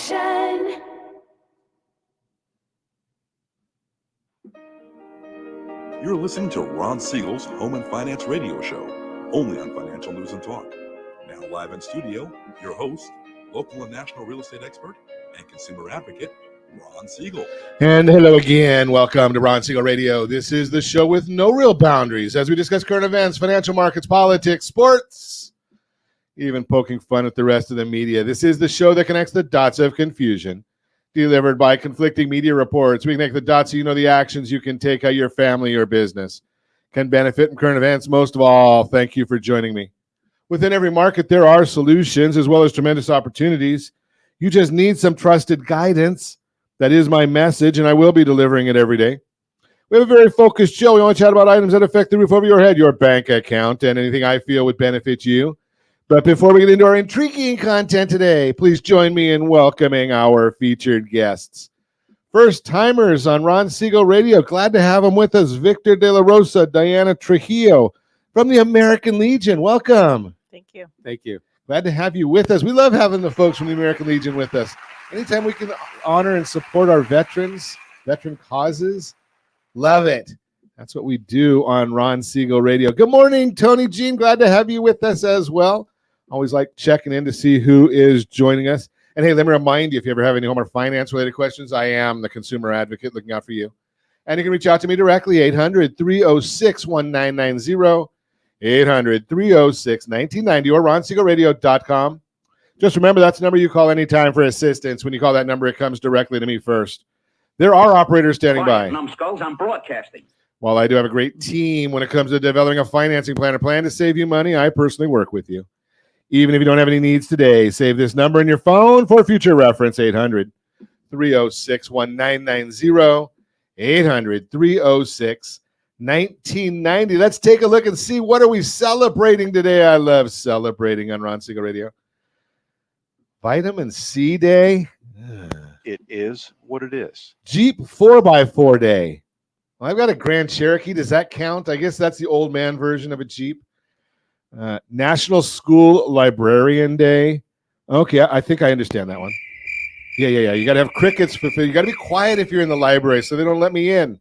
Action! You're listening to Ron Siegel's Home and Finance Radio Show, only on Financial News and Talk. Now live in studio, your host, local and national real estate expert and consumer advocate, Ron Siegel. And hello again. Welcome to Ron Siegel Radio. This is the show with no real boundaries as we discuss current events, financial markets, politics, sports, even poking fun at the rest of the media. This is the show that connects the dots of confusion, delivered by conflicting media reports. We connect the dots so you know the actions you can take, how your family or business can benefit from current events. Most of all, thank you for joining me. Within every market, there are solutions as well as tremendous opportunities. You just need some trusted guidance. That is my message, and I will be delivering it every day. We have a very focused show. We want to chat about items that affect the roof over your head, your bank account, and anything I feel would benefit you. But before we get into our intriguing content today, please join me in welcoming our featured guests. First timers on Ron Siegel Radio. Glad to have them with us. Victor De La Rosa, Diana Trujillo from the American Legion. Welcome. Thank you. Thank you. Glad to have you with us. We love having the folks from the American Legion with us. Anytime we can honor and support our veterans, veteran causes, love it. That's what we do on Ron Siegel Radio. Good morning, Tony Jean. Glad to have you with us as well. Always like checking in to see who is joining us. And hey, let me remind you, if you ever have any home or finance-related questions, I am the consumer advocate looking out for you. And you can reach out to me directly, 800-306-1990, 800-306-1990, or ronsiegelradio.com. Just remember, that's the number you call anytime for assistance. When you call that number, it comes directly to me first. There are operators standing by. Numbskulls, I'm broadcasting. While I do have a great team when it comes to developing a financing plan, a plan to save you money, I personally work with you. Even if you don't have any needs today, save this number in your phone for future reference, 800-306-1990, 800-306-1990. Let's take a look and see what are we celebrating today. I love celebrating on Ron Siegel Radio. Vitamin C Day. It is what it is. Jeep 4x4 Day. Well, I've got a Grand Cherokee. Does that count? I guess that's the old man version of a Jeep. National School Librarian Day. Okay, I think I understand that one. Yeah. You got to have crickets. You got to be quiet if you're in the library so they don't let me in.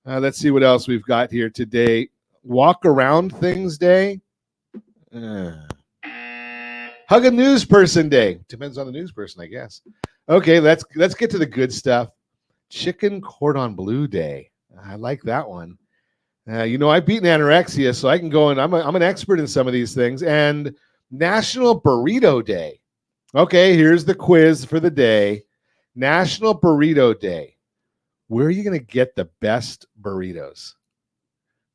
Let's see what else we've got here today. Walk Around Things Day. Hug a News Person Day. Depends on the news person, I guess. Okay, let's get to the good stuff. Chicken Cordon Bleu Day. I like that one. I've beaten anorexia, so I can go and I'm an expert in some of these things. And National Burrito Day. Okay, here's the quiz for the day. National Burrito Day. Where are you going to get the best burritos?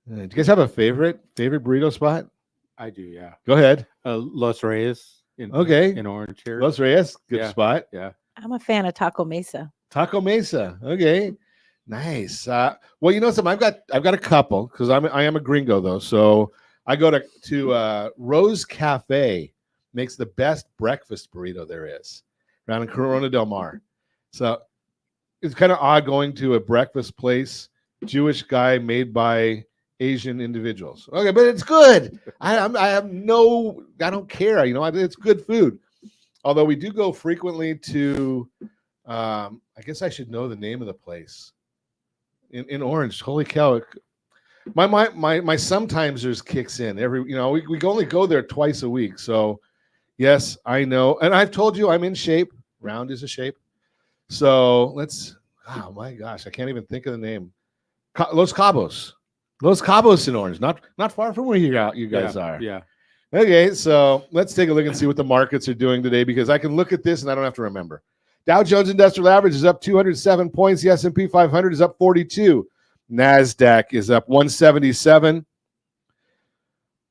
Do you guys have a favorite burrito spot? I do, yeah. Go ahead. Los Reyes in Orange here. Los Reyes, good spot. Yeah. I'm a fan of Taco Mesa. Taco Mesa. Okay. Nice. Well, you know something? I've got a couple because I am a gringo though. So I go to Rose Cafe. Makes the best breakfast burrito there is around in Corona del Mar. So it's kind of odd going to a breakfast place, Jewish guy made by Asian individuals. Okay, but it's good. I don't care. It's good food. Although we do go frequently to, I guess I should know the name of the place in Orange. Holy cow! My sometimesers kicks in we only go there twice a week. So yes, I know, and I've told you I'm in shape. Round is a shape. So let's. Oh my gosh, I can't even think of the name. Los Cabos in Orange, not far from where you guys are. Yeah. Okay, so let's take a look and see what the markets are doing today because I can look at this and I don't have to remember. Dow Jones Industrial Average is up 207 points. The S&P 500 is up 42. NASDAQ is up 177.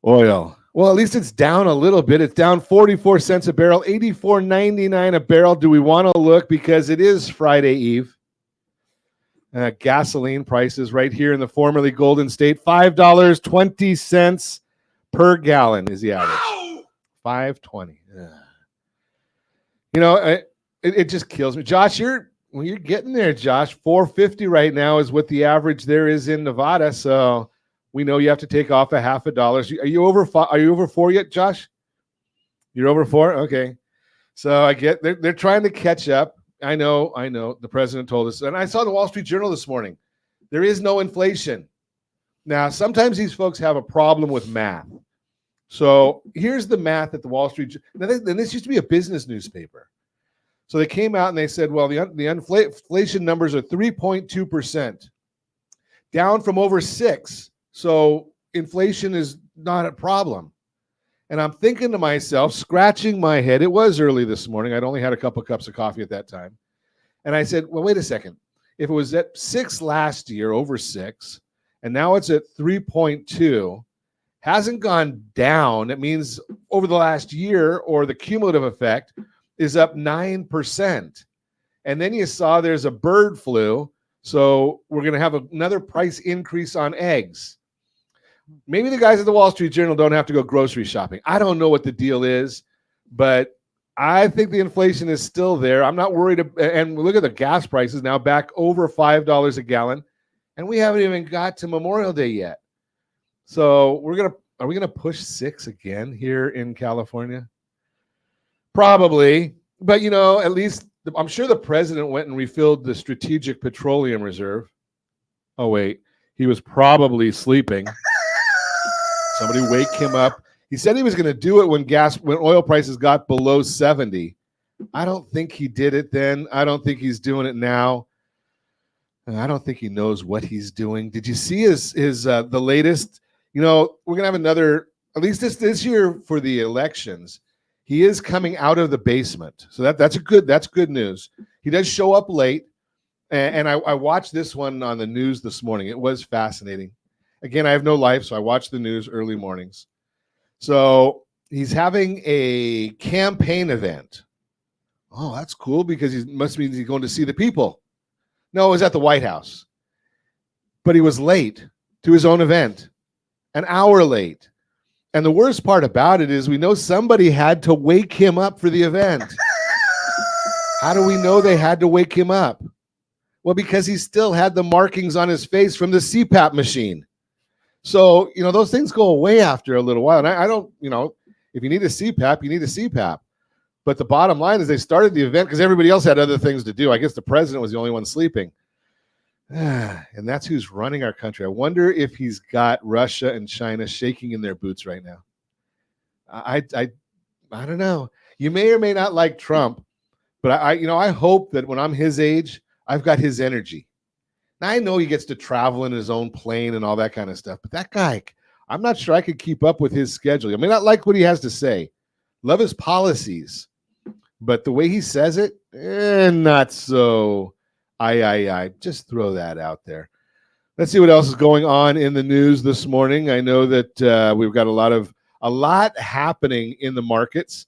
Oil. Well, at least it's down a little bit. It's down 44 cents a barrel, $84.99 a barrel. Do we want to look because it is Friday Eve? Gasoline prices right here in the formerly Golden State, $5.20 per gallon is the average. $5.20. It just kills me. Josh, you're getting there, Josh. $4.50 right now is what the average there is in Nevada. So we know you have to take off $0.50. Are you over 4 yet, Josh? You're over 4? Okay. So I get they're trying to catch up. I know. The president told us, and I saw the Wall Street Journal this morning. There is no inflation. Now, sometimes these folks have a problem with math. So here's the math at the Wall Street. Now, this used to be a business newspaper. So they came out and they said, well, the inflation numbers are 3.2%, down from over 6%. So inflation is not a problem. And I'm thinking to myself, scratching my head. It was early this morning. I'd only had a couple of cups of coffee at that time. And I said, well, wait a second. If it was at 6 last year, over 6, and now it's at 3.2, hasn't gone down. It means over the last year, or the cumulative effect is up 9%. And then you saw there's a bird flu. So we're going to have another price increase on eggs. Maybe the guys at the Wall Street Journal don't have to go grocery shopping. I don't know what the deal is, but I think the inflation is still there. I'm not worried. And look at the gas prices now back over $5 a gallon. And we haven't even got to Memorial Day yet. So are we gonna push 6 again here in California? Probably. But at least I'm sure the president went and refilled the Strategic Petroleum Reserve. Oh, wait. He was probably sleeping. Somebody wake him up. He said he was going to do it when oil prices got below 70. I don't think he did it then. I don't think he's doing it now. I don't think he knows what he's doing. Did you see the latest? We're going to have another, at least this year for the elections. He is coming out of the basement. So that's good news. He does show up late. And I watched this one on the news this morning. It was fascinating. Again, I have no life, so I watch the news early mornings. So he's having a campaign event. Oh, that's cool because he must be going to see the people. No, it was at the White House. But he was late to his own event, an hour late. And the worst part about it is we know somebody had to wake him up for the event. How do we know they had to wake him up? Well, because he still had the markings on his face from the CPAP machine. So, those things go away after a little while. And I don't, if you need a CPAP, you need a CPAP. But the bottom line is they started the event because everybody else had other things to do. I guess the president was the only one sleeping. And that's who's running our country. I wonder if he's got Russia and China shaking in their boots right now. I don't know. You may or may not like Trump, but I hope that when I'm his age, I've got his energy. Now, I know he gets to travel in his own plane and all that kind of stuff, but that guy, I'm not sure I could keep up with his schedule. I may not like what he has to say, love his policies, but the way he says it, not so. I just throw that out there. Let's see what else is going on in the news this morning. I know that we've got a lot happening in the markets.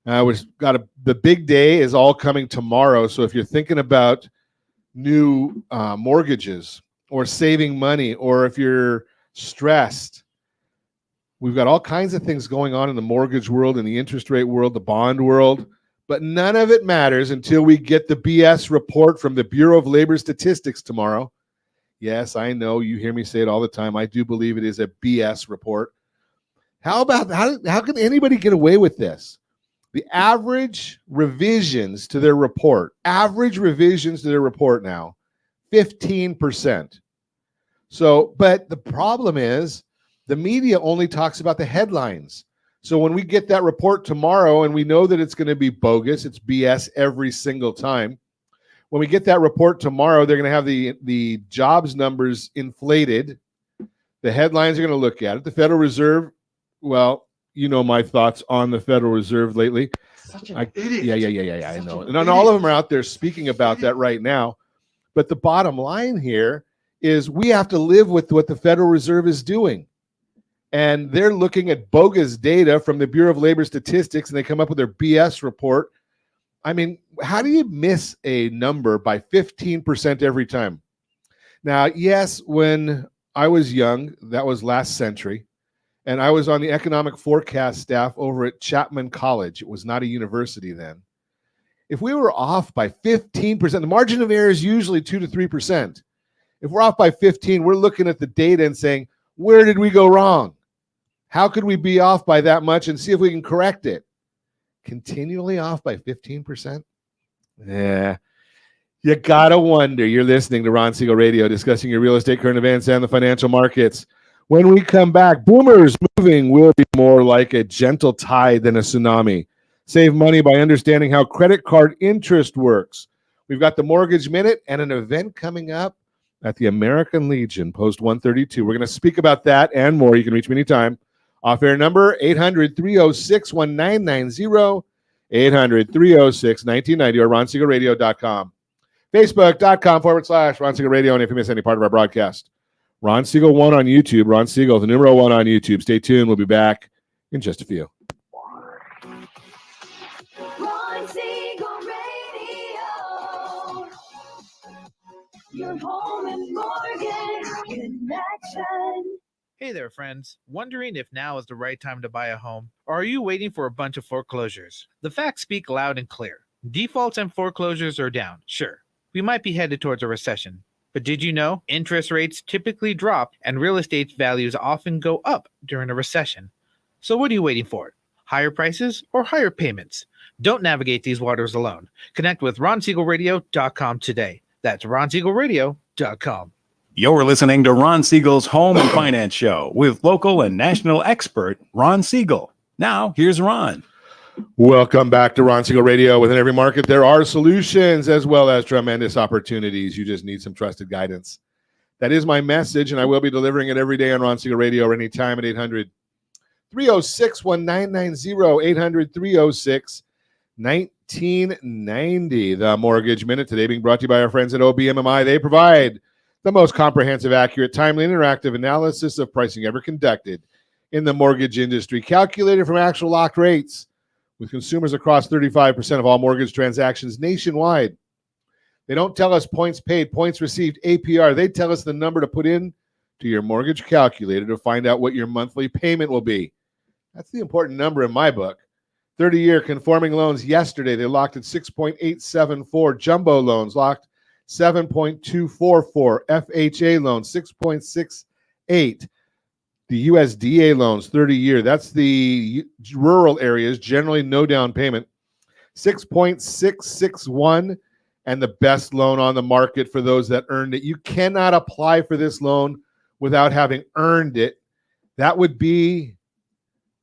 We've got the big day is all coming tomorrow. So if you're thinking about new mortgages or saving money, or if you're stressed, we've got all kinds of things going on in the mortgage world, in the interest rate world, the bond world. But none of it matters until we get the BS report from the Bureau of Labor Statistics tomorrow. Yes, I know you hear me say it all the time. I do believe it is a BS report. How can anybody get away with this? The average revisions to their report now, 15%. So, but the problem is the media only talks about the headlines. So when we get that report tomorrow and we know that it's going to be bogus, it's BS every single time. When we get that report tomorrow, they're going to have the jobs numbers inflated. The headlines are going to look at it. The Federal Reserve, well, you know my thoughts on the Federal Reserve lately. Such an idiot. Yeah, I know. And all of them are out there speaking about that right now. But the bottom line here is we have to live with what the Federal Reserve is doing. And they're looking at bogus data from the Bureau of Labor Statistics, and they come up with their BS report. I mean, how do you miss a number by 15% every time? Now, yes, when I was young, that was last century, and I was on the economic forecast staff over at Chapman College. It was not a university then. If we were off by 15%, the margin of error is usually 2 to 3%. If we're off by 15, we're looking at the data and saying, where did we go wrong? How could we be off by that much and see if we can correct it? continually off by 15%. Yeah. You gotta wonder. You're listening to Ron Siegel Radio, discussing your real estate current events and the financial markets. When we come back, boomers moving will be more like a gentle tide than a tsunami. Save money by understanding how credit card interest works. We've got the Mortgage Minute and an event coming up at the American Legion, Post 132. We're going to speak about that and more. You can reach me anytime. Off-air number, 800-306-1990, 800-306-1990, or RonSiegelRadio.com. Facebook.com/Ron Siegel Radio. And if you miss any part of our broadcast, Ron Siegel 1 on YouTube. Ron Siegel, the numero 1 on YouTube. Stay tuned. We'll be back in just a few. Ron Siegel Radio. Your home and mortgage connection. Hey there, friends. Wondering if now is the right time to buy a home? Or are you waiting for a bunch of foreclosures? The facts speak loud and clear. Defaults and foreclosures are down, sure. We might be headed towards a recession. But did you know interest rates typically drop and real estate values often go up during a recession? So what are you waiting for? Higher prices or higher payments? Don't navigate these waters alone. Connect with RonSiegelRadio.com today. That's RonSiegelRadio.com. You're listening to Ron Siegel's Home and Finance Show with local and national expert Ron Siegel. Now, here's Ron. Welcome back to Ron Siegel Radio. Within every market, there are solutions as well as tremendous opportunities. You just need some trusted guidance. That is my message, and I will be delivering it every day on Ron Siegel Radio or anytime at 800-306-1990, 800-306-1990. The Mortgage Minute today being brought to you by our friends at OBMMI. They provide the most comprehensive, accurate, timely, and interactive analysis of pricing ever conducted in the mortgage industry, calculated from actual locked rates, with consumers across 35% of all mortgage transactions nationwide. They don't tell us points paid, points received, APR. They tell us the number to put in to your mortgage calculator to find out what your monthly payment will be. That's the important number in my book. 30-year conforming loans yesterday, they locked at 6.874. Jumbo loans locked 7.244. FHA loans 6.68. The USDA loans, 30-year, that's the rural areas, generally no down payment, 6.661, and the best loan on the market for those that earned it. You cannot apply for this loan without having earned it. That would be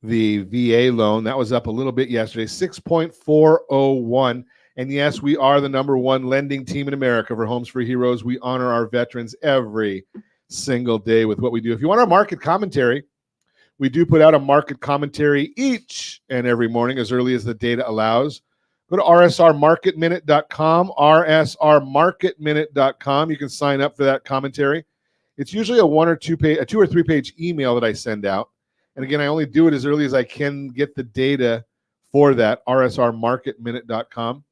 the VA loan. That was up a little bit yesterday, 6.401. And yes, we are the number one lending team in America for Homes for Heroes. We honor our veterans every single day with what we do. If you want our market commentary, we do put out a market commentary each and every morning as early as the data allows. Go to rsrmarketminute.com, rsrmarketminute.com. You can sign up for that commentary. It's usually a 2 or 3 page email that I send out. And again, I only do it as early as I can get the data for that, rsrmarketminute.com.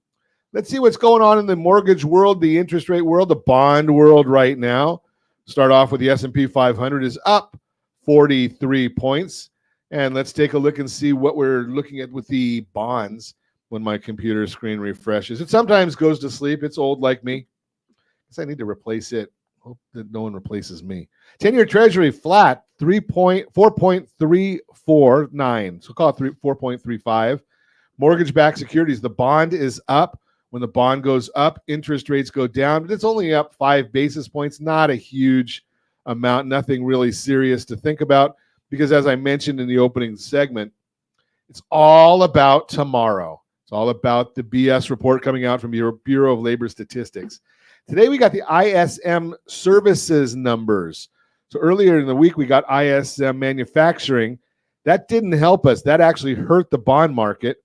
Let's see what's going on in the mortgage world, the interest rate world, the bond world right now. Start off with the S&P 500 is up 43 points. And let's take a look and see what we're looking at with the bonds when my computer screen refreshes. It sometimes goes to sleep. It's old like me. Guess I need to replace it. Hope that no one replaces me. 10-year Treasury flat, 4.349. So call it 4.35. Mortgage-backed securities, the bond is up. When the bond goes up, interest rates go down, but it's only up 5 basis points, not a huge amount, nothing really serious to think about, because as I mentioned in the opening segment, it's all about tomorrow. It's all about the BS report coming out from your Bureau of Labor Statistics. Today we got the ISM services numbers. So earlier in the week, we got ISM manufacturing. That didn't help us. That actually hurt the bond market,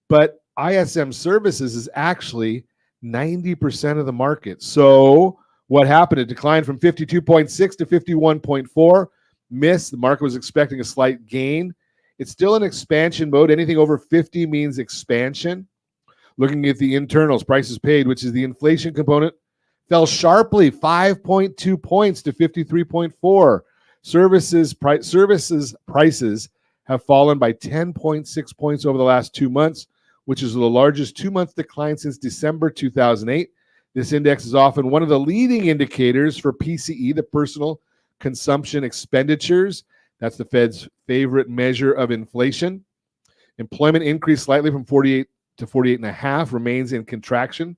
but ISM services is actually 90% of the market. So what happened? It declined from 52.6 to 51.4. Miss. The market was expecting a slight gain. It's still in expansion mode. Anything over 50 means expansion. Looking at the internals, prices paid, which is the inflation component, fell sharply 5.2 points to 53.4. Services prices have fallen by 10.6 points over the last 2 months, which is the largest 2-month decline since December 2008. This index is often one of the leading indicators for PCE, the personal consumption expenditures. That's the Fed's favorite measure of inflation. Employment increased slightly from 48 to 48.5, remains in contraction,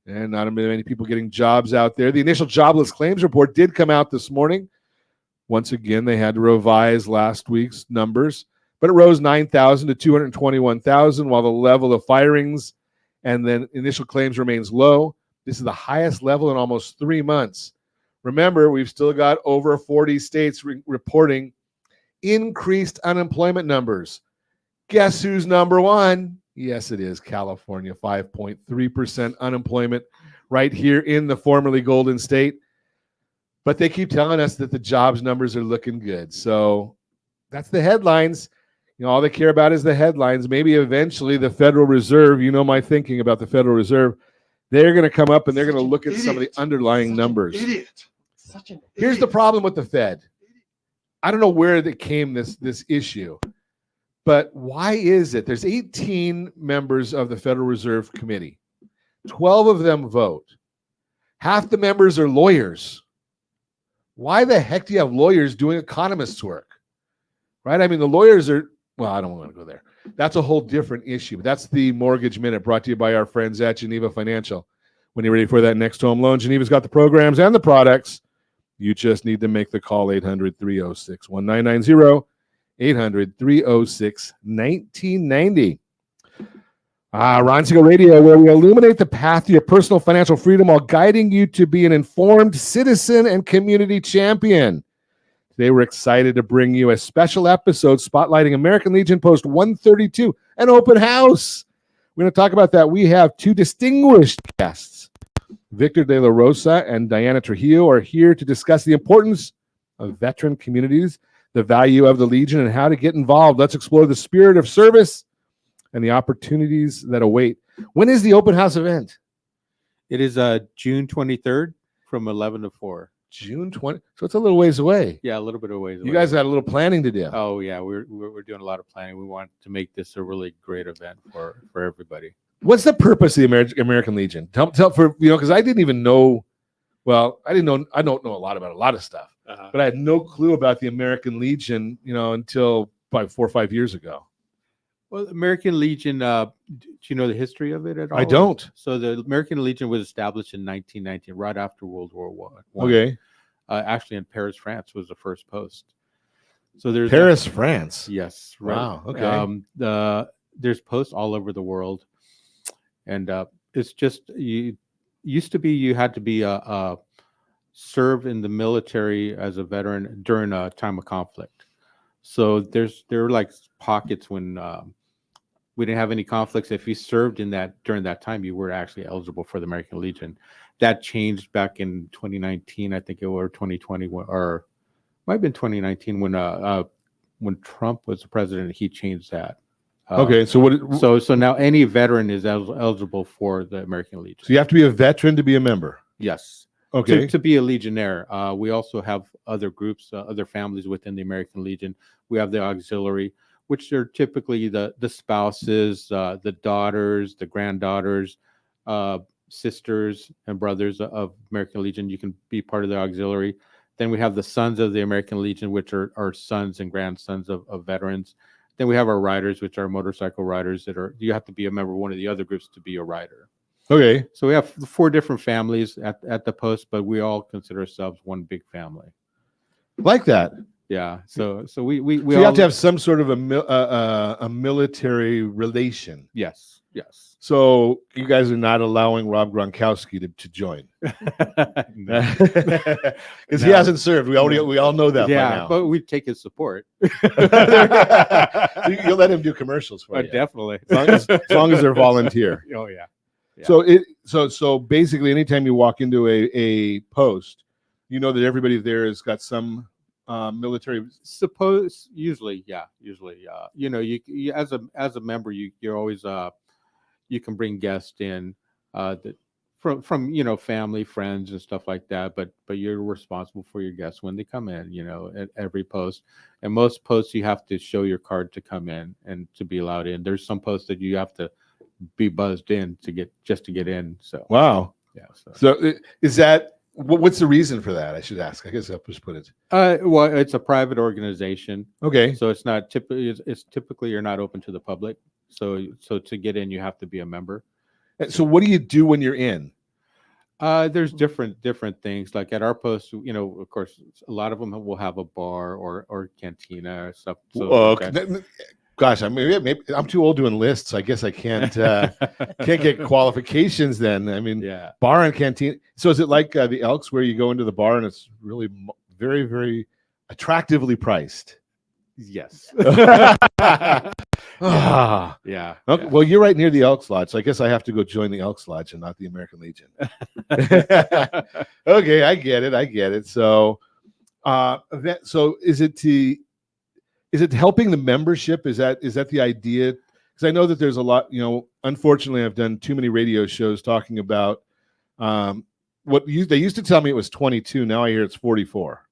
and not many people getting jobs out there. The initial jobless claims report did come out this morning. Once again, they had to revise last week's numbers, but it rose 9,000 to 221,000, while the level of firings and then initial claims remains low. This is the highest level in almost 3 months. Remember, we've still got over 40 states reporting increased unemployment numbers. Guess who's number one? Yes, it is California, 5.3% unemployment right here in the formerly Golden State. But they keep telling us that the jobs numbers are looking good. So that's the headlines. All they care about is the headlines. Maybe eventually the Federal Reserve, my thinking about the Federal Reserve, they're going to come up and they're going to look at some of the underlying numbers. Here's the problem with the Fed. I don't know where that came, this issue. But why is it? There's 18 members of the Federal Reserve Committee. 12 of them vote. Half the members are lawyers. Why the heck do you have lawyers doing economists' work? Right? I mean, the lawyers are, well, I don't want to go there. That's a whole different issue. But that's the Mortgage Minute brought to you by our friends at Geneva Financial. When you're ready for that next home loan, Geneva's got the programs and the products. You just need to make the call, 800-306-1990. 800-306-1990. Ron Siegel Radio, where we illuminate the path to your personal financial freedom while guiding you to be an informed citizen and community champion. Today, we're excited to bring you a special episode spotlighting American Legion Post 132, an open house. We're going to talk about that. We have two distinguished guests. Victor De La Rosa and Diana Trujillo are here to discuss the importance of veteran communities, the value of the Legion, and how to get involved. Let's explore the spirit of service and the opportunities that await. When is the open house event? It is June 23rd from 11 to 4. June 20. So it's a little ways away. Yeah, a little bit of ways away. You guys got a little planning to do. Oh, yeah. We're doing a lot of planning. We want to make this a really great event for everybody. What's the purpose of the American Legion? Tell for because I didn't even know. Well, I don't know a lot about a lot of stuff, but I had no clue about the American Legion, until probably 4 or 5 years ago. Well, American Legion, do you know the history of it at all? I don't. So the American Legion was established in 1919, right after World War I. Okay. Actually, in Paris, France was the first post. So there's Paris, France. Yes. Right. Wow. Okay. There's posts all over the world, and it's just used to be you had to be serve in the military as a veteran during a time of conflict. So there were like pockets when we didn't have any conflicts. If you served during that time, you were actually eligible for the American Legion. That changed back in 2019, I think it was 2020, or might have been 2019 when Trump was the president. He changed that. Okay, so so now any veteran is eligible for the American Legion. So you have to be a veteran to be a member. Yes. Okay. To be a Legionnaire. We also have other groups, other families within the American Legion. We have the auxiliary, which are typically the spouses, the daughters, the granddaughters, sisters and brothers of American Legion. You can be part of the auxiliary. Then we have the sons of the American Legion, which are sons and grandsons of veterans. Then we have our riders, which are motorcycle riders you have to be a member of one of the other groups to be a rider. Okay. So we have 4 different families at the post, but we all consider ourselves one big family. Like that. Yeah. So we you have to have some sort of a military relation. Yes. So you guys are not allowing Rob Gronkowski to join because he hasn't served. We all know that. Yeah, by now. but we take his support. You'll let him do commercials for you. Definitely, as long as they're volunteer. Oh yeah. So basically, anytime you walk into a post, you know that everybody there has got some military. Usually, you as a member, you're always you can bring guests in from family, friends, and stuff like that. But you're responsible for your guests when they come in. At every post, and most posts you have to show your card to come in and to be allowed in. There's some posts that you have to be buzzed in to get in. So wow. Yeah. So is that What's the reason for that? I should ask. I guess I'll just put it. Well, it's a private organization, Okay. so it's not typically. It's typically you're not open to the public. So to get in, you have to be a member. So what do you do when you're in? There's different things. Like at our post, of course, a lot of them will have a bar or cantina or stuff. So Okay. Gosh, I mean, maybe I'm too old to enlist, so I guess I can't get qualifications. Then I mean, yeah. bar and canteen. So is it like the Elks, where you go into the bar and it's really very, very attractively priced? Yes. Ah. Yeah. Okay, well, you're right near the Elks Lodge, so I guess I have to go join the Elks Lodge and not the American Legion. Okay, I get it. So, so is it helping the membership? Is that the idea? Because I know that there's a lot. Unfortunately, I've done too many radio shows talking about they used to tell me it was 22. Now I hear it's 44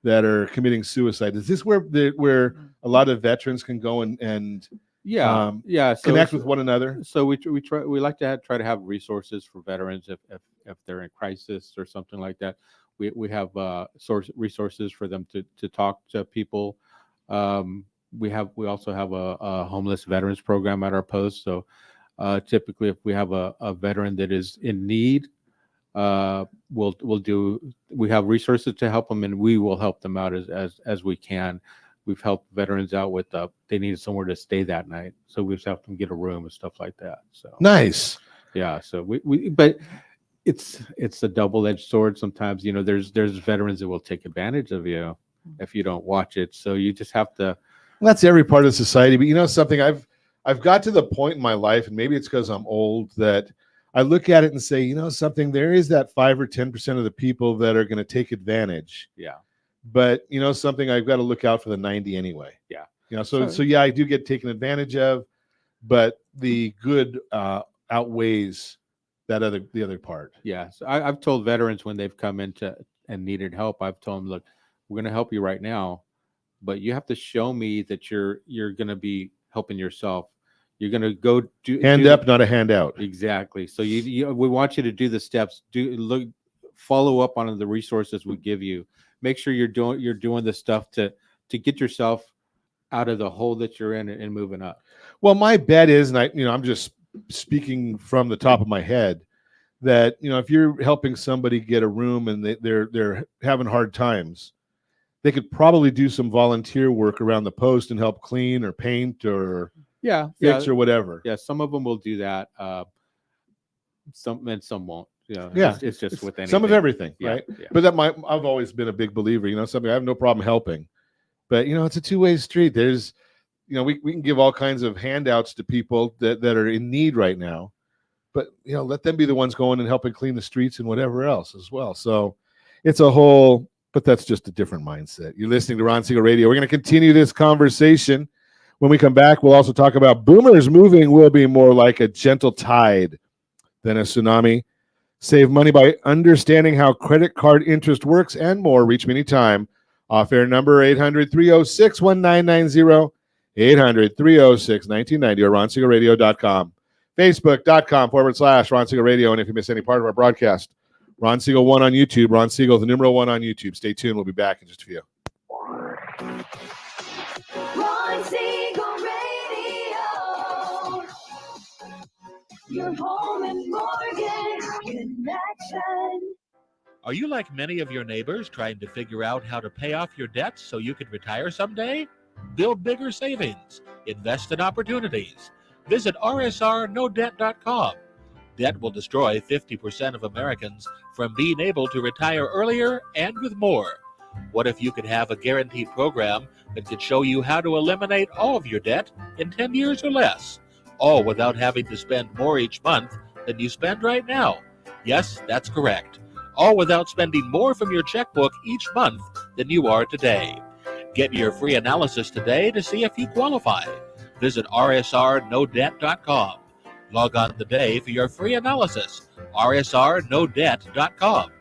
that are committing suicide. Is this where a lot of veterans can go and connect with one another? So we like to try to have resources for veterans if they're in crisis or something like that. We have resources for them to talk to people. We also have a homeless veterans program at our post. So typically, if we have a veteran that is in need, we have resources to help them, and we will help them out as we can. We've helped veterans out with they needed somewhere to stay that night, so we've helped them get a room and stuff like that. So nice. Yeah. So but it's a double-edged sword. Sometimes there's veterans that will take advantage of you if you don't watch it. So you just have to. That's every part of society. But something, I've got to the point in my life, and maybe it's because I'm old, that I look at it and say, something, there is that 5 or 10% of the people that are going to take advantage. Yeah. But something, I've got to look out for the 90 anyway. Yeah. So yeah, I do get taken advantage of, but the good outweighs the other part. Yeah. So I've told veterans when they've come into and needed help, I've told them, look, we're going to help you right now, but you have to show me that you're going to be helping yourself. You're going to go hand up, not a handout. Exactly. So we want you to do the steps. Follow up on the resources we give you. Make sure you're doing the stuff to get yourself out of the hole that you're in and moving up. Well, my bet is, and I'm just speaking from the top of my head, that if you're helping somebody get a room and they're having hard times, they could probably do some volunteer work around the post and help clean or paint or fix or whatever. Yeah, some of them will do that. Some won't. It's just with anything. Some of everything, right? Yeah. But I've always been a big believer. Something I have no problem helping, but it's a two-way street. There's, we can give all kinds of handouts to people that are in need right now, but let them be the ones going and helping clean the streets and whatever else as well. So it's a whole. But that's just a different mindset. You're listening to Ron Siegel Radio. We're going to continue this conversation. When we come back, we'll also talk about boomers moving will be more like a gentle tide than a tsunami. Save money by understanding how credit card interest works and more. Reach me anytime. Off-air number 800-306-1990, 800-306-1990, or RonSiegelRadio.com. Facebook.com/Ron Siegel Radio. And if you miss any part of our broadcast, Ron Siegel 1 on YouTube. Ron Siegel, the numeral 1 on YouTube. Stay tuned. We'll be back in just a few. Ron Siegel Radio. Your home and mortgage connection. Are you like many of your neighbors trying to figure out how to pay off your debts so you can retire someday? Build bigger savings. Invest in opportunities. Visit rsrnodebt.com. Debt will destroy 50% of Americans from being able to retire earlier and with more. What if you could have a guaranteed program that could show you how to eliminate all of your debt in 10 years or less, all without having to spend more each month than you spend right now? Yes, that's correct. All without spending more from your checkbook each month than you are today. Get your free analysis today to see if you qualify. Visit rsrnodebt.com. Log on today for your free analysis. rsrnodebt.com.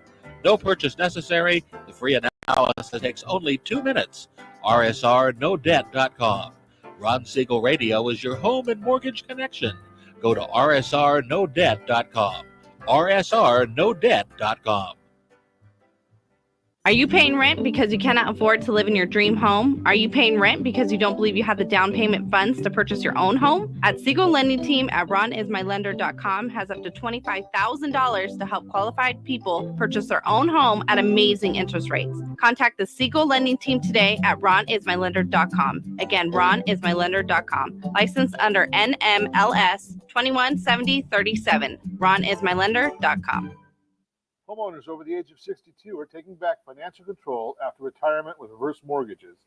No purchase necessary. The free analysis takes only 2 minutes. rsrnodebt.com. Ron Siegel Radio is your home and mortgage connection. Go to rsrnodebt.com. rsrnodebt.com. Are you paying rent because you cannot afford to live in your dream home? Are you paying rent because you don't believe you have the down payment funds to purchase your own home? At Siegel Lending Team at ronismylender.com has up to $25,000 to help qualified people purchase their own home at amazing interest rates. Contact the Siegel Lending Team today at ronismylender.com. Again, ronismylender.com. Licensed under NMLS 217037. ronismylender.com. Homeowners over the age of 62 are taking back financial control after retirement with reverse mortgages,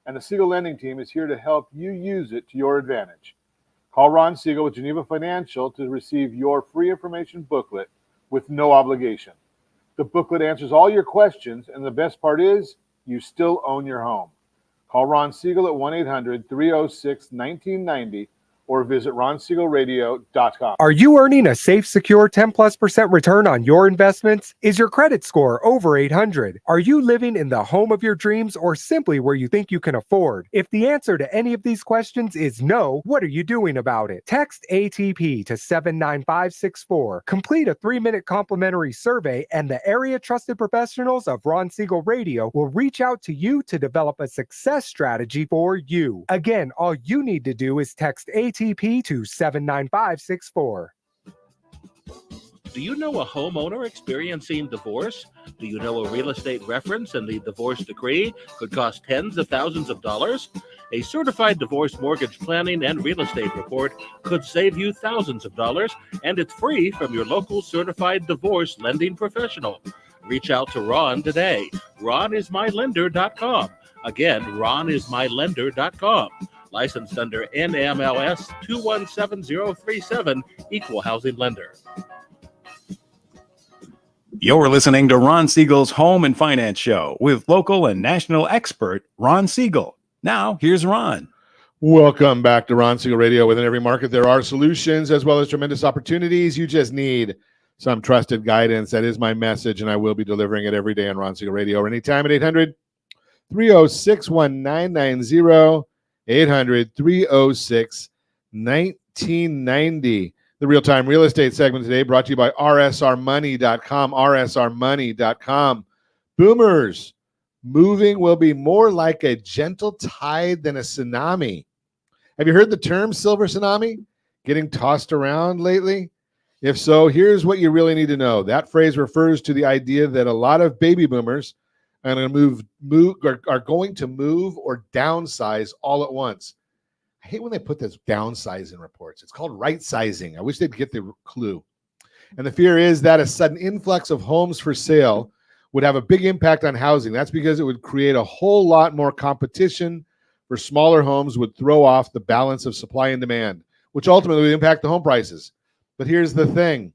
and the Siegel Lending Team is here to help you use it to your advantage. Call Ron Siegel with Geneva Financial to receive your free information booklet with no obligation. The booklet answers all your questions, and the best part is you still own your home. Call Ron Siegel at 1-800-306-1990 or visit ronsiegelradio.com. Are you earning a safe, secure 10+% return on your investments? Is your credit score over 800? Are you living in the home of your dreams or simply where you think you can afford? If the answer to any of these questions is no, what are you doing about it? Text ATP to 79564. Complete a 3-minute complimentary survey, and the area trusted professionals of Ron Siegel Radio will reach out to you to develop a success strategy for you. Again, all you need to do is text ATP to 79564. Do you know a homeowner experiencing divorce? Do you know a real estate reference and the divorce decree could cost tens of thousands of dollars? A certified divorce mortgage planning and real estate report could save you thousands of dollars, and it's free from your local certified divorce lending professional. Reach out to Ron today. ronismylender.com. Again, ronismylender.com. Licensed under NMLS 217037, Equal Housing Lender. You're listening to Ron Siegel's Home and Finance Show with local and national expert Ron Siegel. Now, here's Ron. Welcome back to Ron Siegel Radio. Within every market, there are solutions as well as tremendous opportunities. You just need some trusted guidance. That is my message, and I will be delivering it every day on Ron Siegel Radio or anytime at 800-306-1990. 800-306-1990. The real-time real estate segment today brought to you by rsrmoney.com, rsrmoney.com. Boomers, moving will be more like a gentle tide than a tsunami. Have you heard the term silver tsunami getting tossed around lately? If so, here's what you really need to know. That phrase refers to the idea that a lot of baby boomers are going to move or downsize all at once. I hate when they put this downsize in reports. It's called right sizing. I wish they'd get the clue. And the fear is that a sudden influx of homes for sale would have a big impact on housing. That's because it would create a whole lot more competition for smaller homes, would throw off the balance of supply and demand, which ultimately would impact the home prices. But here's the thing.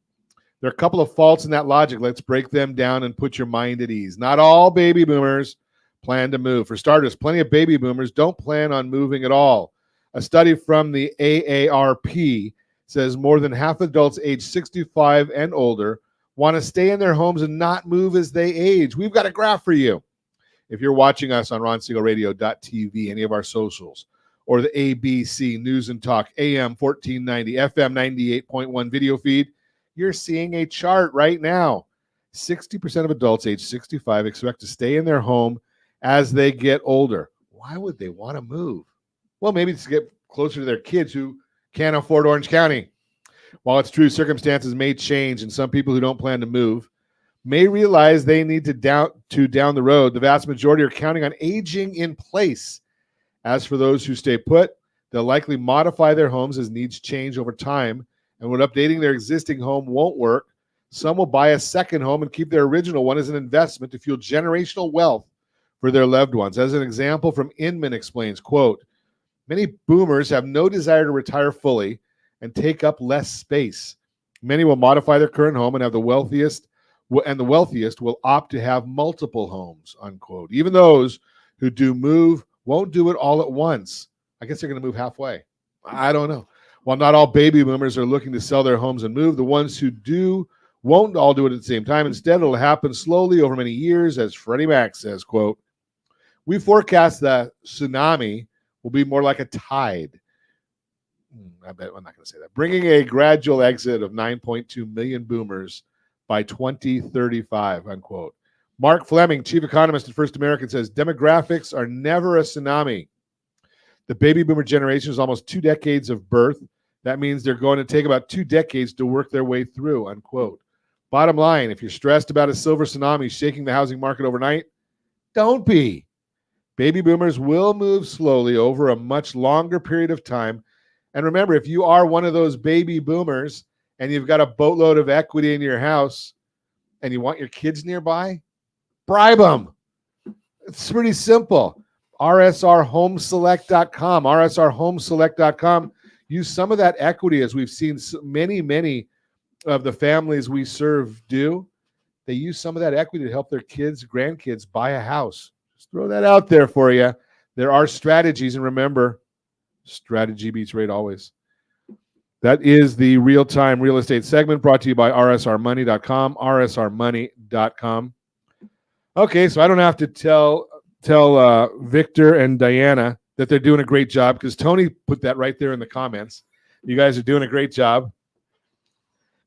There are a couple of faults in that logic. Let's break them down and put your mind at ease. Not all baby boomers plan to move. For starters, plenty of baby boomers don't plan on moving at all. A study from the AARP says more than half adults age 65 and older want to stay in their homes and not move as they age. We've got a graph for you. If you're watching us on ronsiegelradio.tv, any of our socials, or the ABC News and Talk AM 1490, FM 98.1 video feed, you're seeing a chart right now. 60% of adults age 65 expect to stay in their home as they get older. Why would they want to move? Well, maybe to get closer to their kids who can't afford Orange County. While it's true circumstances may change and some people who don't plan to move may realize they need to down the road, the vast majority are counting on aging in place. As for those who stay put, they'll likely modify their homes as needs change over time. And when updating their existing home won't work, some will buy a second home and keep their original one as an investment to fuel generational wealth for their loved ones. As an example from Inman explains, quote, many boomers have no desire to retire fully and take up less space. Many will modify their current home and have the wealthiest will opt to have multiple homes, unquote. Even those who do move won't do it all at once. I guess they're going to move halfway. I don't know. While not all baby boomers are looking to sell their homes and move, the ones who do won't all do it at the same time. Instead, it'll happen slowly over many years, as Freddie Mac says, quote, we forecast that tsunami will be more like a tide. I bet I'm not going to say that. Bringing a gradual exit of 9.2 million boomers by 2035, unquote. Mark Fleming, chief economist at First American, says demographics are never a tsunami. The baby boomer generation is almost 2 decades of birth. That means they're going to take about 2 decades to work their way through, unquote. Bottom line, if you're stressed about a silver tsunami shaking the housing market overnight, don't be. Baby boomers will move slowly over a much longer period of time. And remember, if you are one of those baby boomers and you've got a boatload of equity in your house and you want your kids nearby, bribe them. It's pretty simple. rsrhomeselect.com, rsrhomeselect.com. Use some of that equity, as we've seen many of the families we serve do. They use some of that equity to help their kids, grandkids buy a house. Just throw that out there for you. There are strategies, and remember, strategy beats rate always. That is the real-time real estate segment brought to you by rsrmoney.com, rsrmoney.com. Okay, so I don't have to tell Victor and Diana that they're doing a great job, because Tony put that right there in the comments. You guys are doing a great job.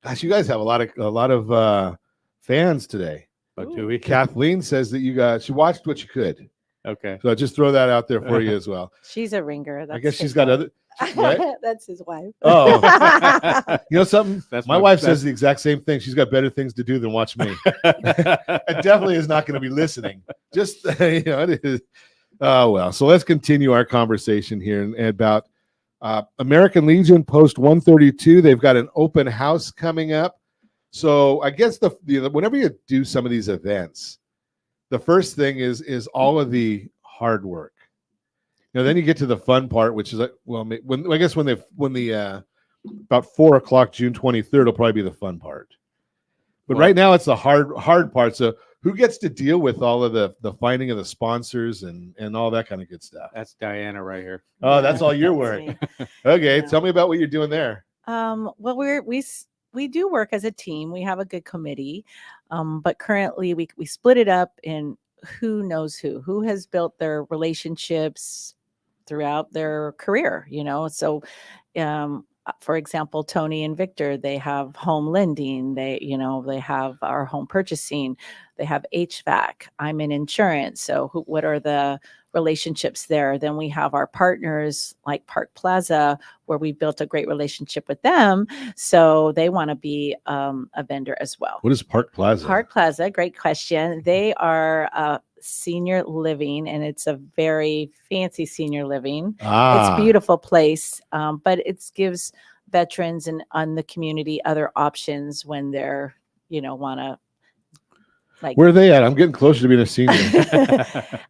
Gosh, you guys have a lot of fans today. Oh, do we? Kathleen says that she watched what you could. Okay. So I just throw that out there for you as well. She's a ringer. I guess she's got other. What? That's his wife. Oh, you know something? That's my wife says the exact same thing. She's got better things to do than watch me. It definitely is not going to be listening. Just it is. Oh well. So let's continue our conversation here about American Legion Post 132. They've got an open house coming up. So I guess whenever you do some of these events, the first thing is all of the hard work. Then you get to the fun part, which is about 4 o'clock, June 23rd, will probably be the fun part. But right now, it's the hard part. So who gets to deal with all of the finding of the sponsors and all that kind of good stuff? That's Diana right here. Oh, that's all your work. Okay, Yeah. tell me about what you're doing there. Well, we do work as a team. We have a good committee, but currently we split it up in who knows who has built their relationships throughout their career. So for example, Tony and Victor, they have home lending, they have our home purchasing, they have HVAC, I'm in insurance. So what are the relationships there? Then we have our partners like Park Plaza, where we built a great relationship with them. So they want to be a vendor as well. What is Park Plaza? Park Plaza, great question. They are senior living, and it's a very fancy senior living. It's a beautiful place, but it gives veterans and on the community other options when they're want to where are they at? I'm getting closer to being a senior.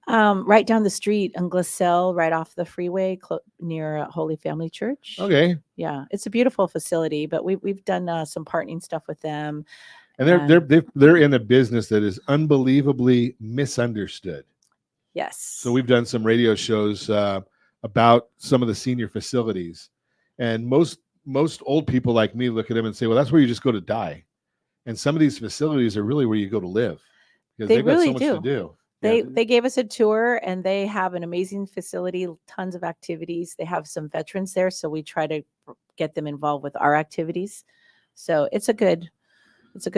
Right down the street in Glassell, right off the freeway near Holy Family Church. Okay. Yeah, it's a beautiful facility, but we've done some partnering stuff with them. And they're in a business that is unbelievably misunderstood. Yes. So we've done some radio shows about some of the senior facilities, and most old people like me look at them and say, "Well, that's where you just go to die." And some of these facilities are really where you go to live, because they've got so much to do. They gave us a tour, and they have an amazing facility, tons of activities. They have some veterans there, so we try to get them involved with our activities. So it's a good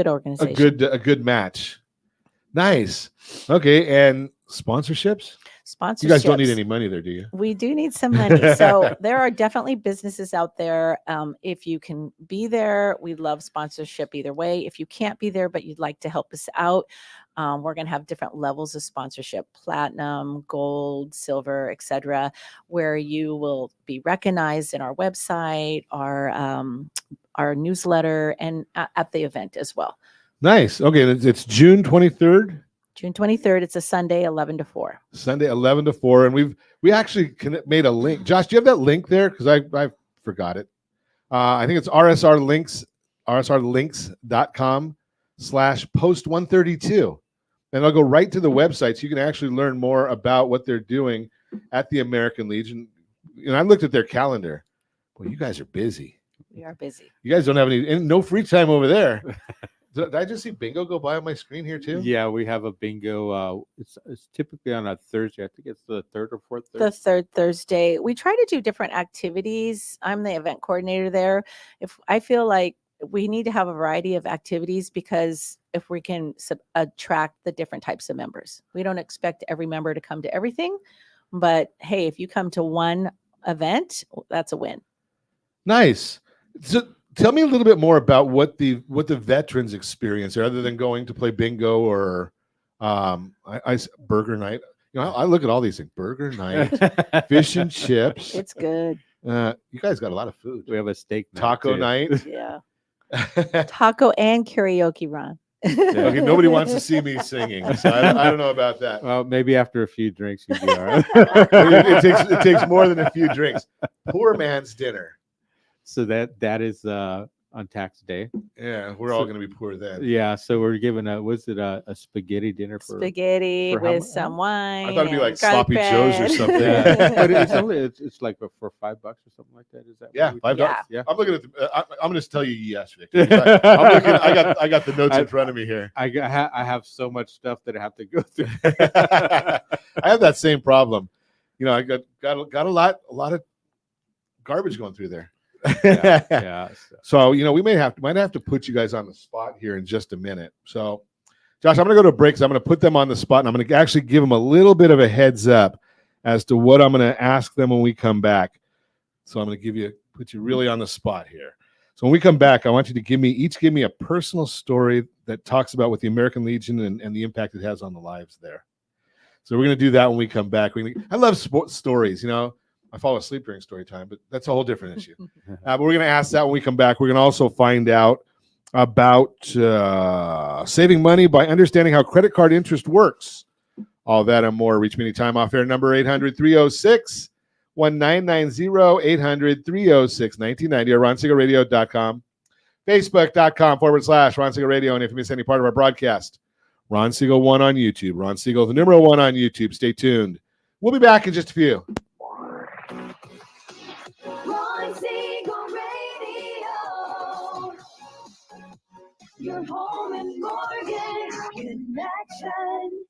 organization. A good match. Nice. Okay, and sponsorships? You guys don't need any money there, do you? We do need some money. So there are definitely businesses out there. If you can be there, we love sponsorship either way. If you can't be there, but you'd like to help us out, we're going to have different levels of sponsorship: platinum, gold, silver, etc., where you will be recognized in our website, our newsletter, and at the event as well. Nice. Okay, it's June 23rd. June 23rd. It's a Sunday, 11 to 4. Sunday, 11 to 4. And we actually made a link. Josh, do you have that link there? Because I forgot it. I think it's rsrlinks.com/post132. And I'll go right to the website, so you can actually learn more about what they're doing at the American Legion. And I looked at their calendar. Well, you guys are busy. We are busy. You guys don't have no free time over there. Did I just see bingo go by on my screen here too? Yeah, we have a bingo. It's typically on a Thursday. I think it's the third or fourth Thursday. The third Thursday. We try to do different activities. I'm the event coordinator there. If I feel like we need to have a variety of activities, because if we can attract the different types of members, we don't expect every member to come to everything, but hey, if you come to one event, that's a win. Nice. So tell me a little bit more about what the veterans experience there, other than going to play bingo or burger night. You know, I look at all these things: burger night, fish and chips. It's good. You guys got a lot of food. We have a steak night, taco too. night. Yeah. Taco and karaoke, Ron. Okay, nobody wants to see me singing, so I don't know about that. Well, maybe after a few drinks, you'll be all right. it takes more than a few drinks. Poor man's dinner. So that is on tax day. Yeah, we're all going to be poor then. Yeah, so we're giving a spaghetti dinner for spaghetti for how with mu- some wine. I thought it'd be like garlic sloppy joes or bread. something. Yeah. But it's like for $5 or something like that. Is that Yeah, what we- $5. Yeah. I'm looking at. I'm going to tell you yes, Victor. I'm looking. I got the notes in front of me here. I have so much stuff that I have to go through. I have that same problem. You know, I got a lot of garbage going through there. Yeah. So you know, we might have to put you guys on the spot here in just a minute. So, Josh, I'm going to go to a break. So I'm going to put them on the spot, and I'm going to actually give them a little bit of a heads up as to what I'm going to ask them when we come back. So I'm going to put you really on the spot here. So when we come back, I want you to give me a personal story that talks about what the American Legion and the impact it has on the lives there. So we're going to do that when we come back. I love sports stories. You know, I fall asleep during story time, but that's a whole different issue. But we're going to ask that when we come back. We're going to also find out about saving money by understanding how credit card interest works. All that and more. Reach me anytime. Off air number 800-306-1990, 800-306-1990, or RonSiegelRadio.com, Facebook.com/Ron Siegel Radio. And if you miss any part of our broadcast, Ron Siegel 1 on YouTube. Ron Siegel, the number 1 on YouTube. Stay tuned. We'll be back in just a few. Ron Siegel Radio. Your home and mortgage connection.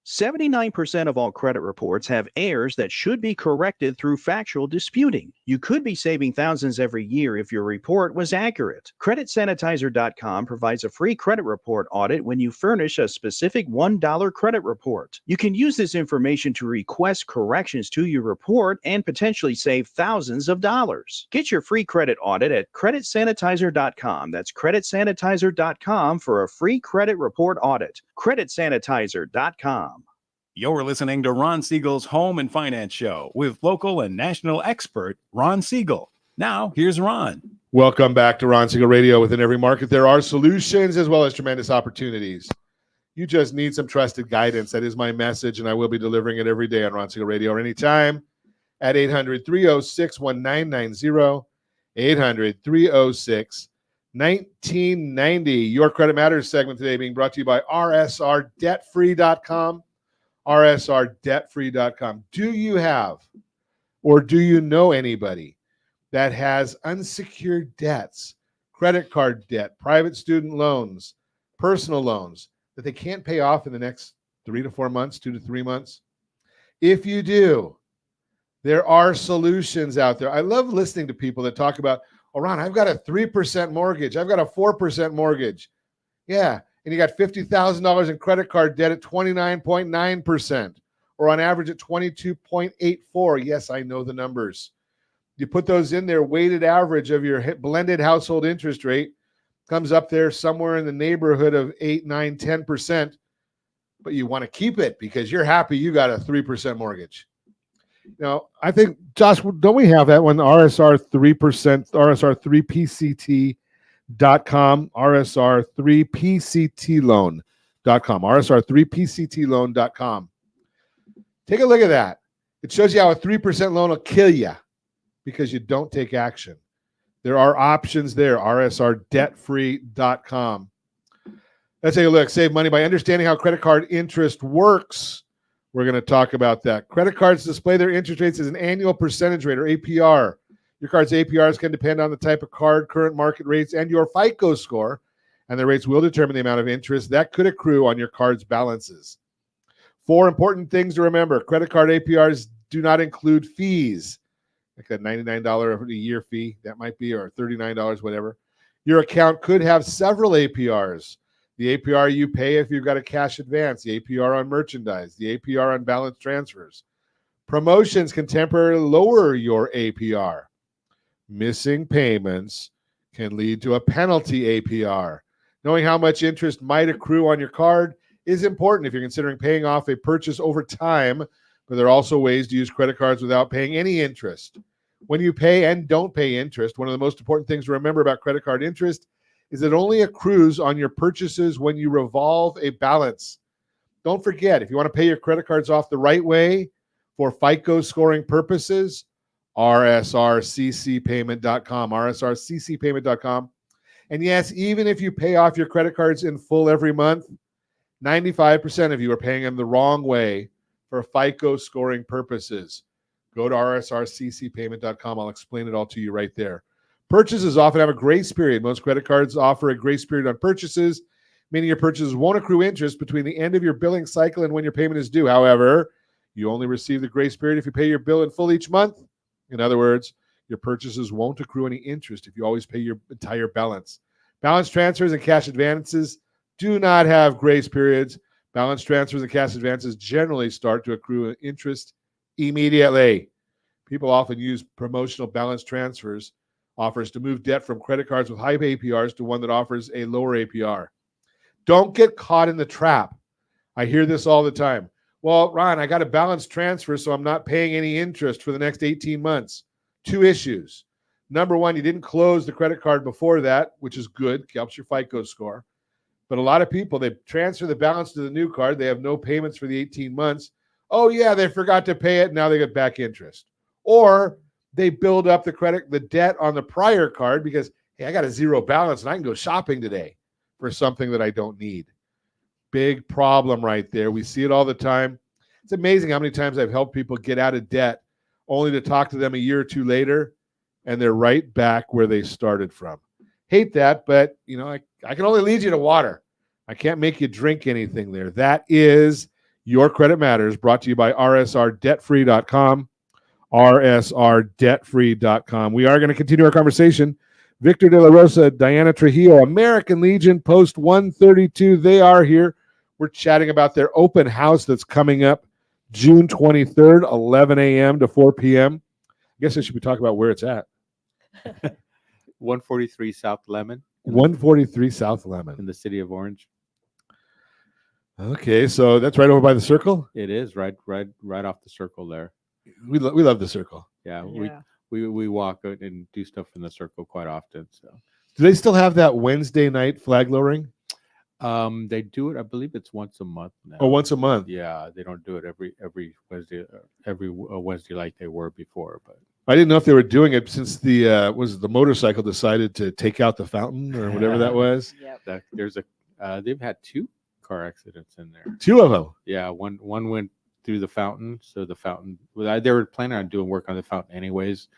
79% of all credit reports have errors that should be corrected through factual disputing. You could be saving thousands every year if your report was accurate. CreditSanitizer.com provides a free credit report audit when you furnish a specific $1 credit report. You can use this information to request corrections to your report and potentially save thousands of dollars. Get your free credit audit at CreditSanitizer.com. That's CreditSanitizer.com for a free credit report audit. CreditSanitizer.com. You're listening to Ron Siegel's Home and Finance Show with local and national expert Ron Siegel. Now, here's Ron. Welcome back to Ron Siegel Radio. Within every market, there are solutions as well as tremendous opportunities. You just need some trusted guidance. That is my message, and I will be delivering it every day on Ron Siegel Radio or anytime at 800-306-1990, 800-306-1990. Your Credit Matters segment today being brought to you by rsrdebtfree.com. rsrdebtfree.com. Do you have or do you know anybody that has unsecured debts, credit card debt, private student loans, personal loans that they can't pay off in the next 3 to 4 months, 2 to 3 months? If you do, there are solutions out there. I love listening to people that talk about, oh, Ron, I've got a 3% mortgage. I've got a 4% mortgage. Yeah. And you got $50,000 in credit card debt at 29.9%, or on average at 22.84. Yes, I know the numbers. You put those in there, weighted average of your blended household interest rate comes up there somewhere in the neighborhood of 8, 9, 10%. But you want to keep it because you're happy you got a 3% mortgage. You know, I think, Josh, don't we have that one? RSR 3%, RSR 3PCT.com, rsr3pctloan.com, rsr3pctloan.com. Take a look at that. It shows you how a 3% loan will kill you because you don't take action. There are options there, rsrdebtfree.com. Let's take a look. Save money by understanding how credit card interest works. We're going to talk about that. Credit cards display their interest rates as an annual percentage rate, or APR. Your card's APRs can depend on the type of card, current market rates, and your FICO score, and the rates will determine the amount of interest that could accrue on your card's balances. 4 important things to remember. Credit card APRs do not include fees, like that $99 a year fee, that might be, or $39, whatever. Your account could have several APRs. The APR you pay if you've got a cash advance, the APR on merchandise, the APR on balance transfers. Promotions can temporarily lower your APR. Missing payments can lead to a penalty APR. Knowing how much interest might accrue on your card is important if you're considering paying off a purchase over time, but there are also ways to use credit cards without paying any interest. When you pay and don't pay interest, one of the most important things to remember about credit card interest is it only accrues on your purchases when you revolve a balance. Don't forget, if you want to pay your credit cards off the right way for FICO scoring purposes, rsrccpayment.com, rsrccpayment.com. And yes, even if you pay off your credit cards in full every month, 95% of you are paying them the wrong way for FICO scoring purposes. Go to rsrccpayment.com. I'll explain it all to you right there. Purchases often have a grace period. Most credit cards offer a grace period on purchases, meaning your purchases won't accrue interest between the end of your billing cycle and when your payment is due. However, you only receive the grace period if you pay your bill in full each month. In other words, your purchases won't accrue any interest if you always pay your entire balance. Balance transfers and cash advances do not have grace periods. Balance transfers and cash advances generally start to accrue interest immediately. People often use promotional balance transfers offers to move debt from credit cards with high APRs to one that offers a lower APR. Don't get caught in the trap. I hear this all the time. Well, Ron, I got a balance transfer, so I'm not paying any interest for the next 18 months. Two issues. Number one, you didn't close the credit card before that, which is good, helps your FICO score. But a lot of people, they transfer the balance to the new card. They have no payments for the 18 months. Oh, yeah, they forgot to pay it. Now they get back interest. Or they build up the debt on the prior card because, hey, I got a zero balance and I can go shopping today for something that I don't need. Big problem right there. We see it all the time. It's amazing how many times I've helped people get out of debt only to talk to them a year or two later, and they're right back where they started from. Hate that, but I can only lead you to water. I can't make you drink anything there. That is Your Credit Matters, brought to you by rsrdebtfree.com. rsrdebtfree.com. We are going to continue our conversation. Victor De La Rosa, Diana Trujillo, American Legion, Post 132. They are here. We're chatting about their open house that's coming up June 23rd, 11 a.m. to 4 p.m. I guess I should be talking about where it's at. 143 South Lemon. 143 South Lemon. In the city of Orange. Okay, so that's right over by the Circle? It is, right off the Circle there. We love the Circle. Yeah. We walk out and do stuff in the Circle quite often. So, do they still have that Wednesday night flag lowering? They do it. I believe it's once a month now. Oh, once a month. Yeah, they don't do it every Wednesday. Every Wednesday like they were before. But I didn't know if they were doing it since the motorcycle decided to take out the fountain or whatever that was. Yep. They've had 2 car accidents in there. 2 of them. Yeah, one went through the fountain. So the fountain, they were planning on doing work on the fountain anyways.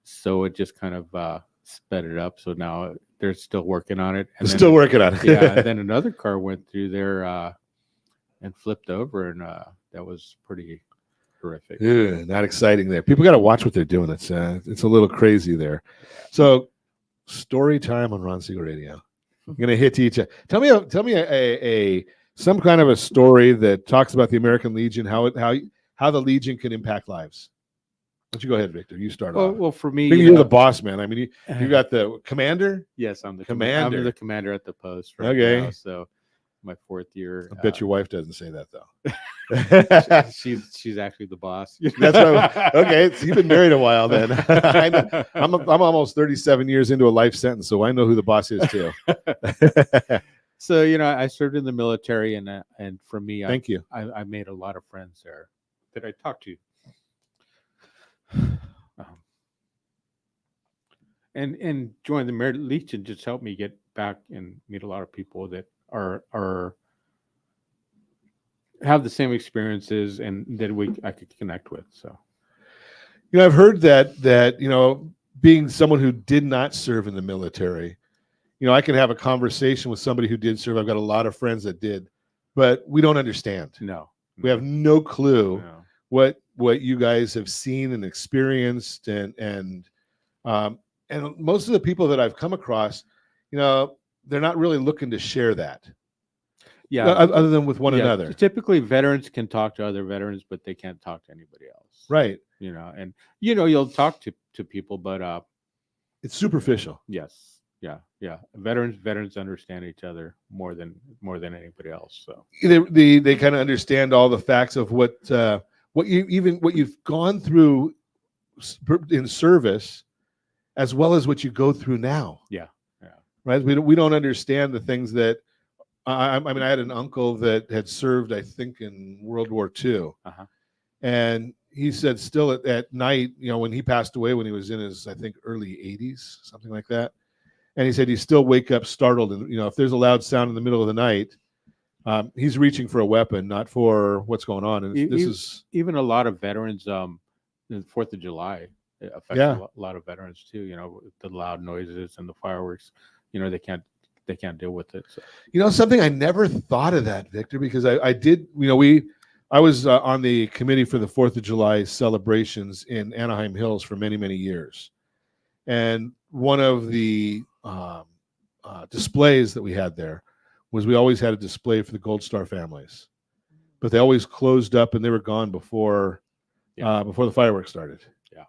So it just kind of sped it up. So now they're still working on it. And still working on it. Yeah. And then another car went through there and flipped over, and that was pretty horrific. Ew, not exciting there. People got to watch what they're doing. It's a little crazy there. So, story time on Ron Siegel Radio. I'm gonna hit each. Tell me a some kind of a story that talks about the American Legion, how the Legion can impact lives. Why don't you go ahead, Victor? You start off. Well, for me, you're the boss, man. I mean, you got the commander. Yes, I'm the commander. I'm the commander at the post right now. So my 4th year. I bet your wife doesn't say that though. she's actually the boss. That's right. Okay, so you've been married a while then. I'm almost 37 years into a life sentence, so I know who the boss is too. So I served in the military, and for me, thank you. I made a lot of friends there that I talked to. And joining the American Legion just helped me get back and meet a lot of people that are have the same experiences and that I could connect with. So, I've heard that being someone who did not serve in the military, I can have a conversation with somebody who did serve. I've got a lot of friends that did, but we don't understand. No. We have no clue what you guys have seen and experienced, and most of the people that I've come across, they're not really looking to share that. Yeah, Other than with one yeah, another. Typically, veterans can talk to other veterans, but they can't talk to anybody else. Right. And you'll talk to people, but it's superficial. Yes. Yeah. Veterans understand each other more than anybody else. So they kind of understand all the facts of what you've gone through in service, as well as what you go through now. Yeah. Right. We don't understand the things that. I mean, I had an uncle that had served, I think, in World War II. And he said still at night, when he passed away, when he was in his, I think, early 80s, something like that. And he said he still wake up startled. And, if there's a loud sound in the middle of the night, he's reaching for a weapon, not for what's going on. And this is even a lot of veterans, the 4th of July affects a lot of veterans too, the loud noises and the fireworks, they can't deal with it. So. Something I never thought of that, Victor, because I did, I was on the committee for the 4th of July celebrations in Anaheim Hills for many, many years. And one of the displays that we had there was we always had a display for the Gold Star families, but they always closed up and they were gone before the fireworks started. Yeah.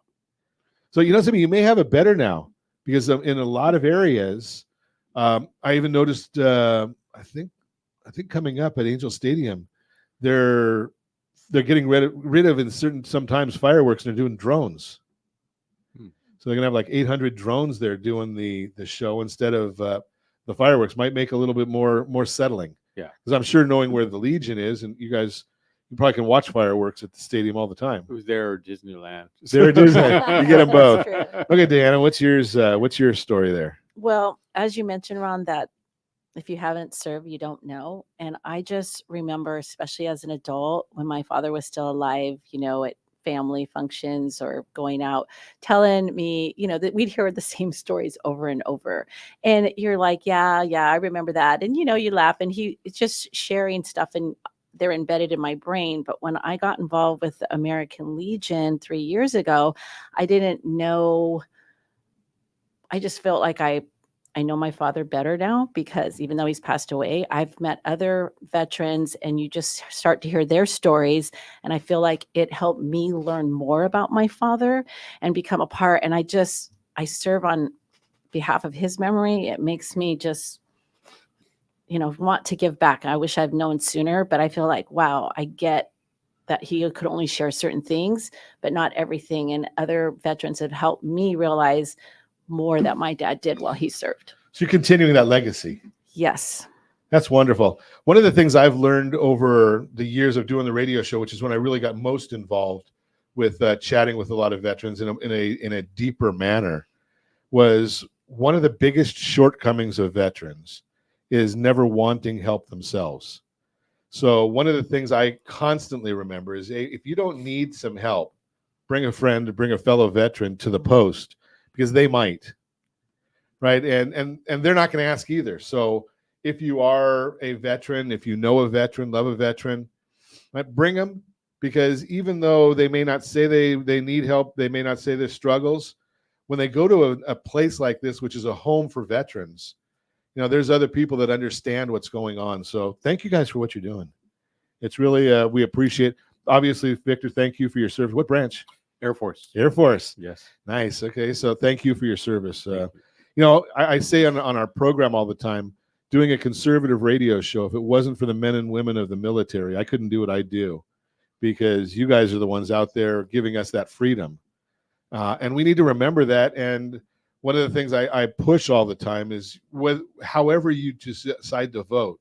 So, something, you may have it better now because in a lot of areas, I even noticed, I think coming up at Angel Stadium, they're getting rid of sometimes fireworks, and they're doing drones. So they're gonna have like 800 drones there doing the show instead of the fireworks. Might make a little bit more settling. Yeah, because I'm sure knowing where the Legion is, and you probably can watch fireworks at the stadium all the time. It was there or Disneyland. There or Disneyland. You get them both. Okay, Deanna, what's yours? What's your story there? Well, as you mentioned, Ron, that if you haven't served, you don't know. And I just remember, especially as an adult, when my father was still alive, at family functions or going out, telling me, that we'd hear the same stories over and over. And you're like, yeah, I remember that. And, you laugh, and it's just sharing stuff, and they're embedded in my brain. But when I got involved with the American Legion 3 years ago, I didn't know. I just felt like I know my father better now, because even though he's passed away, I've met other veterans, and you just start to hear their stories. And I feel like it helped me learn more about my father and become a part. And I serve on behalf of his memory. It makes me just, want to give back. I wish I'd known sooner, but I feel like, wow, I get that he could only share certain things, but not everything. And other veterans have helped me realize more that my dad did while he served. So you're continuing that legacy. Yes. That's wonderful. One of the things I've learned over the years of doing the radio show, which is when I really got most involved with chatting with a lot of veterans in a deeper manner, was one of the biggest shortcomings of veterans is never wanting help themselves. So one of the things I constantly remember is, if you don't need some help, bring a friend, bring a fellow veteran to the post, because they might, right? And they're not going to ask either. So if you are a veteran, if you know a veteran, love a veteran, right, bring them, because even though they may not say they need help, they may not say their struggles, when they go to a place like this, which is a home for veterans, there's other people that understand what's going on. So thank you guys for what you're doing. It's really, we appreciate. Obviously, Victor, thank you for your service. What branch? Air Force. Air Force. Yes. Nice. Okay. So thank you for your service. I say on our program all the time, doing a conservative radio show, if it wasn't for the men and women of the military, I couldn't do what I do, because you guys are the ones out there giving us that freedom. And we need to remember that. And one of the things I push all the time is, however you decide to vote,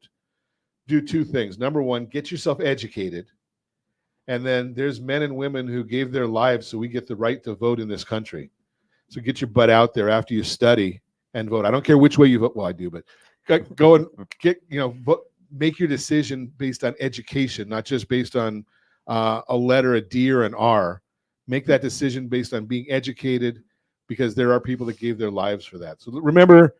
do two things. Number one, get yourself educated. And then there's men and women who gave their lives so we get the right to vote in this country. So get your butt out there after you study and vote. I don't care which way you vote. Well, I do, but go and vote, make your decision based on education, not just based on a letter, a D or an R. Make that decision based on being educated, because there are people that gave their lives for that. So remember,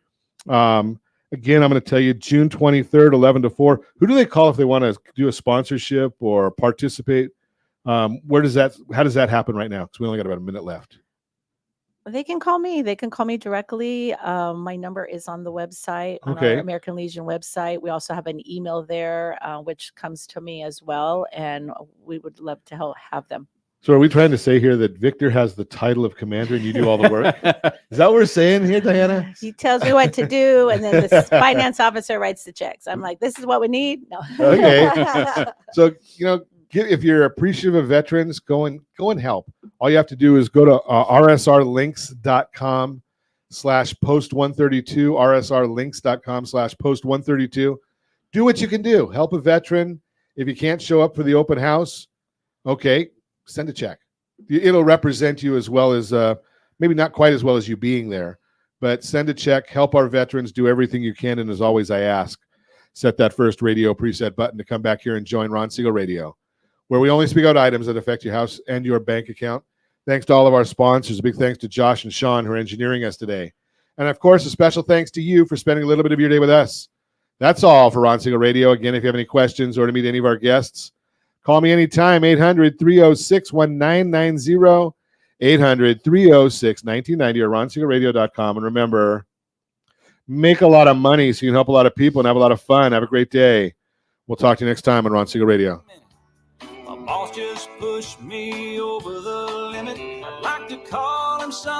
again, I'm going to tell you, June 23rd, 11 to 4. Who do they call if they want to do a sponsorship or participate? How does that happen right now? Because we only got about a minute left. They can call me. They can call me directly. My number is on the website, on Okay. our American Legion website. We also have an email there, which comes to me as well, and we would love to have them. So are we trying to say here that Victor has the title of commander and you do all the work? Is that what we're saying here, Diana? He tells me what to do, and then the finance officer writes the checks. I'm like, this is what we need. No. Okay. So, if you're appreciative of veterans, go and help. All you have to do is go to rsrlinks.com/post132, rsrlinks.com/post132. Do what you can do. Help a veteran. If you can't show up for the open house, okay, send a check. It'll represent you as well as, maybe not quite as well as you being there, but send a check, help our veterans, do everything you can. And as always, I ask, set that first radio preset button to come back here and join Ron Siegel Radio, where we only speak out items that affect your house and your bank account. Thanks to all of our sponsors. A big thanks to Josh and Sean, who are engineering us today. And of course, a special thanks to you for spending a little bit of your day with us. That's all for Ron Siegel Radio. Again, if you have any questions or to meet any of our guests, call me anytime, 800-306-1990, 800-306-1990, or ronsiegelradio.com. And remember, make a lot of money so you can help a lot of people and have a lot of fun. Have a great day. We'll talk to you next time on Ron Siegel Radio. My boss just pushed me over the limit. I'd like to call him something.